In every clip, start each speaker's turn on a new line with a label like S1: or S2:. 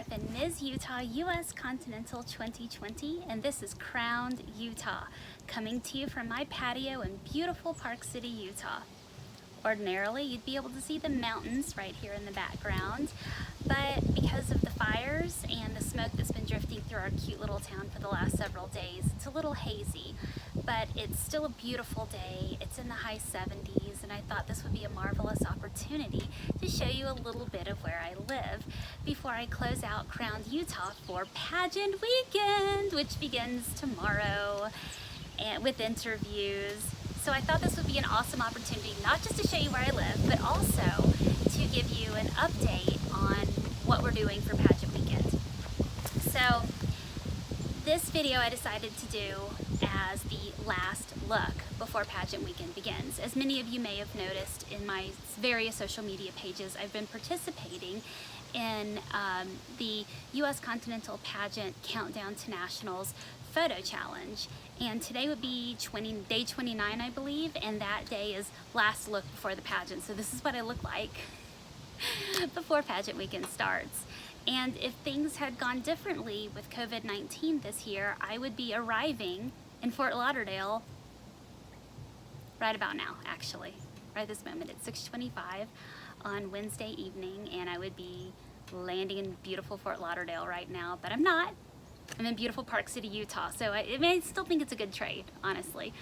S1: repping Ms. Utah US Continental 2020, and this is Crowned Utah, coming to you from my patio in beautiful Park City, Utah. Ordinarily, you'd be able to see the mountains right here in the background, but because of the fires and the smoke that's been drifting through our cute little town for the last several days, it's a little hazy, but it's still a beautiful day. It's in the high 70s, and I thought this would be a marvelous opportunity to show you a little bit of where I live before I close out Crowned Utah for Pageant Weekend, which begins tomorrow, and with interviews. So I thought this would be an awesome opportunity, not just to show you where I live, but also to give you an update on what we're doing for Pageant Weekend. So this video I decided to do as the last look before Pageant Weekend begins. As many of you may have noticed in my various social media pages, I've been participating in the US Continental Pageant Countdown to Nationals photo challenge, and today would be day 29, I believe, and that day is last look before the pageant. So this is what I look like before Pageant Weekend starts. And if things had gone differently with COVID-19 this year, I would be arriving in Fort Lauderdale right about now, actually, right this moment at 6:25 on Wednesday evening, and I would be landing in beautiful Fort Lauderdale right now, but I'm not. I'm in beautiful Park City, Utah, so I still think it's a good trade, honestly.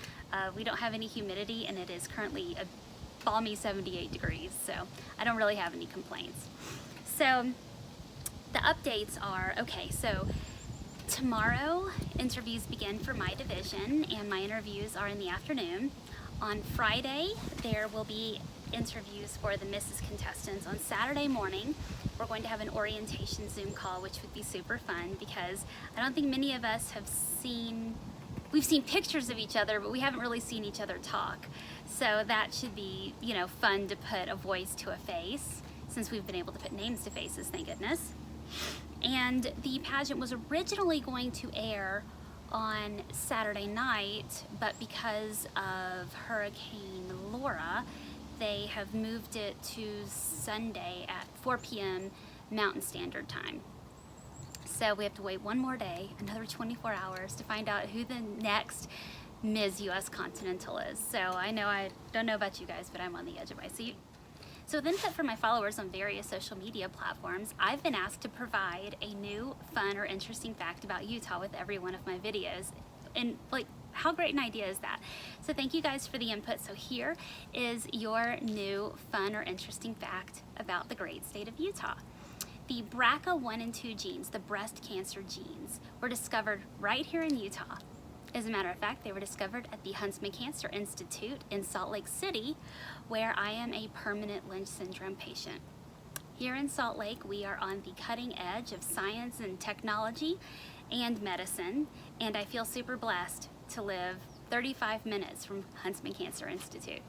S1: We don't have any humidity, and it is currently a balmy 78 degrees, so I don't really have any complaints. So the updates are, okay, so tomorrow interviews begin for my division, and my interviews are in the afternoon. On Friday, there will be interviews for the Mrs. contestants. On Saturday morning, we're going to have an orientation Zoom call, which would be super fun because I don't think many of us have we've seen pictures of each other, but we haven't really seen each other talk. So that should be, fun to put a voice to a face, since we've been able to put names to faces, thank goodness. And the pageant was originally going to air on Saturday night, but because of Hurricane Laura, they have moved it to Sunday at 4 p.m. Mountain Standard Time. So we have to wait one more day, another 24 hours, to find out who the next Ms. US Continental is. So I don't know about you guys, but I'm on the edge of my seat. So with input from my followers on various social media platforms, I've been asked to provide a new, fun, or interesting fact about Utah with every one of my videos. And how great an idea is that? So thank you guys for the input. So here is your new, fun, or interesting fact about the great state of Utah. The BRCA1 and 2 genes, the breast cancer genes, were discovered right here in Utah. As a matter of fact, they were discovered at the Huntsman Cancer Institute in Salt Lake City, where I am a permanent Lynch Syndrome patient. Here in Salt Lake, we are on the cutting edge of science and technology and medicine, and I feel super blessed to live 35 minutes from Huntsman Cancer Institute.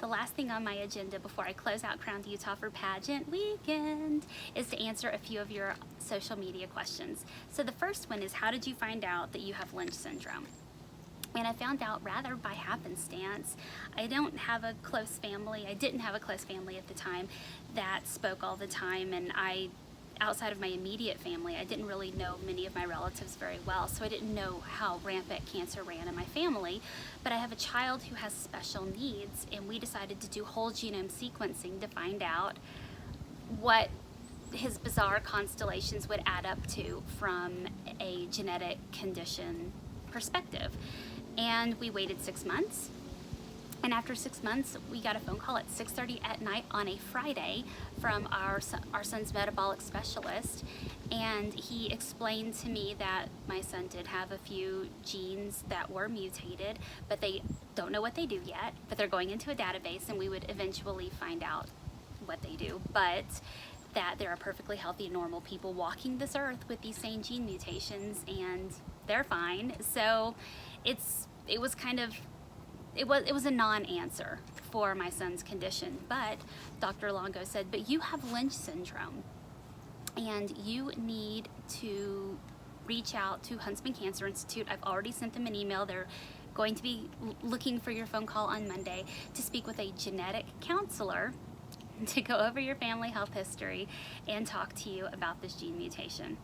S1: The last thing on my agenda before I close out Crowned Utah for Pageant Weekend is to answer a few of your social media questions. So the first one is, how did you find out that you have Lynch syndrome? And I found out rather by happenstance. I didn't have a close family at the time that spoke all the time, and outside of my immediate family, I didn't really know many of my relatives very well, so I didn't know how rampant cancer ran in my family. But I have a child who has special needs, and we decided to do whole genome sequencing to find out what his bizarre constellations would add up to from a genetic condition perspective. And we waited 6 months. And after 6 months, we got a phone call at 6:30 at night on a Friday from our son's metabolic specialist, and he explained to me that my son did have a few genes that were mutated, but they don't know what they do yet, but they're going into a database, and we would eventually find out what they do, but that there are perfectly healthy, normal people walking this earth with these same gene mutations, and they're fine. So it was a non-answer for my son's condition, but Dr. Longo said, but you have Lynch syndrome, and you need to reach out to Huntsman Cancer Institute. I've already sent them an email. They're going to be looking for your phone call on Monday to speak with a genetic counselor to go over your family health history and talk to you about this gene mutation.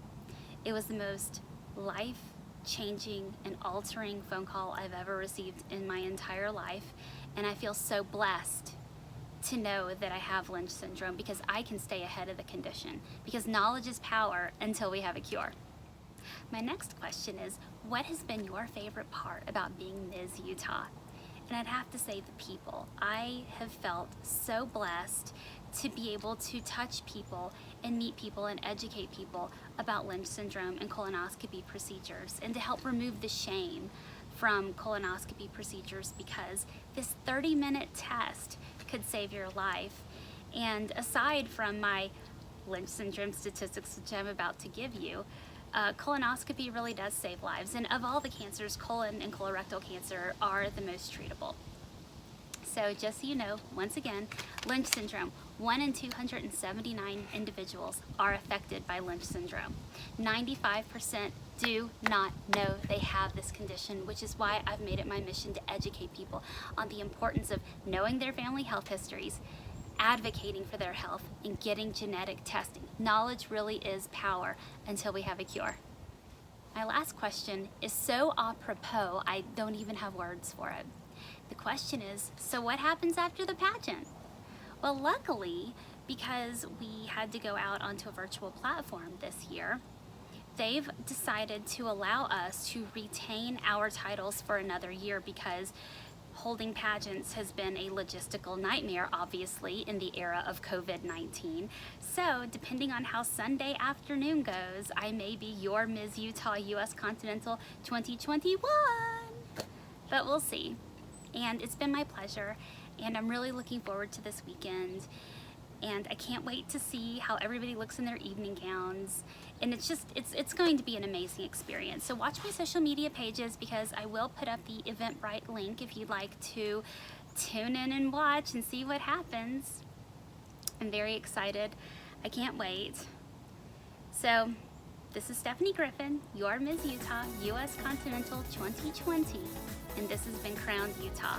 S1: It was the most life-changing and altering phone call I've ever received in my entire life, and I feel so blessed to know that I have Lynch syndrome because I can stay ahead of the condition, because knowledge is power until we have a cure. My next question is, what has been your favorite part about being Ms. Utah? And I'd have to say the people. I have felt so blessed to be able to touch people and meet people and educate people about Lynch syndrome and colonoscopy procedures, and to help remove the shame from colonoscopy procedures, because this 30-minute test could save your life. And aside from my Lynch syndrome statistics, which I'm about to give you, colonoscopy really does save lives. And of all the cancers, colon and colorectal cancer are the most treatable. So just so you know, once again, Lynch syndrome, 1 in 279 individuals are affected by Lynch syndrome. 95% do not know they have this condition, which is why I've made it my mission to educate people on the importance of knowing their family health histories, advocating for their health, and getting genetic testing. Knowledge really is power until we have a cure. My last question is so apropos, I don't even have words for it. The question is, so what happens after the pageant? Well, luckily, because we had to go out onto a virtual platform this year, they've decided to allow us to retain our titles for another year, because holding pageants has been a logistical nightmare, obviously, in the era of COVID-19. So, depending on how Sunday afternoon goes, I may be your Ms. Utah US Continental 2021. But we'll see. And it's been my pleasure, and I'm really looking forward to this weekend. And I can't wait to see how everybody looks in their evening gowns. And it's going to be an amazing experience. So watch my social media pages, because I will put up the Eventbrite link if you'd like to tune in and watch and see what happens. I'm very excited. I can't wait. So this is Stephanie Griffin, your Ms. Utah US Continental 2020, and this has been Crowned Utah.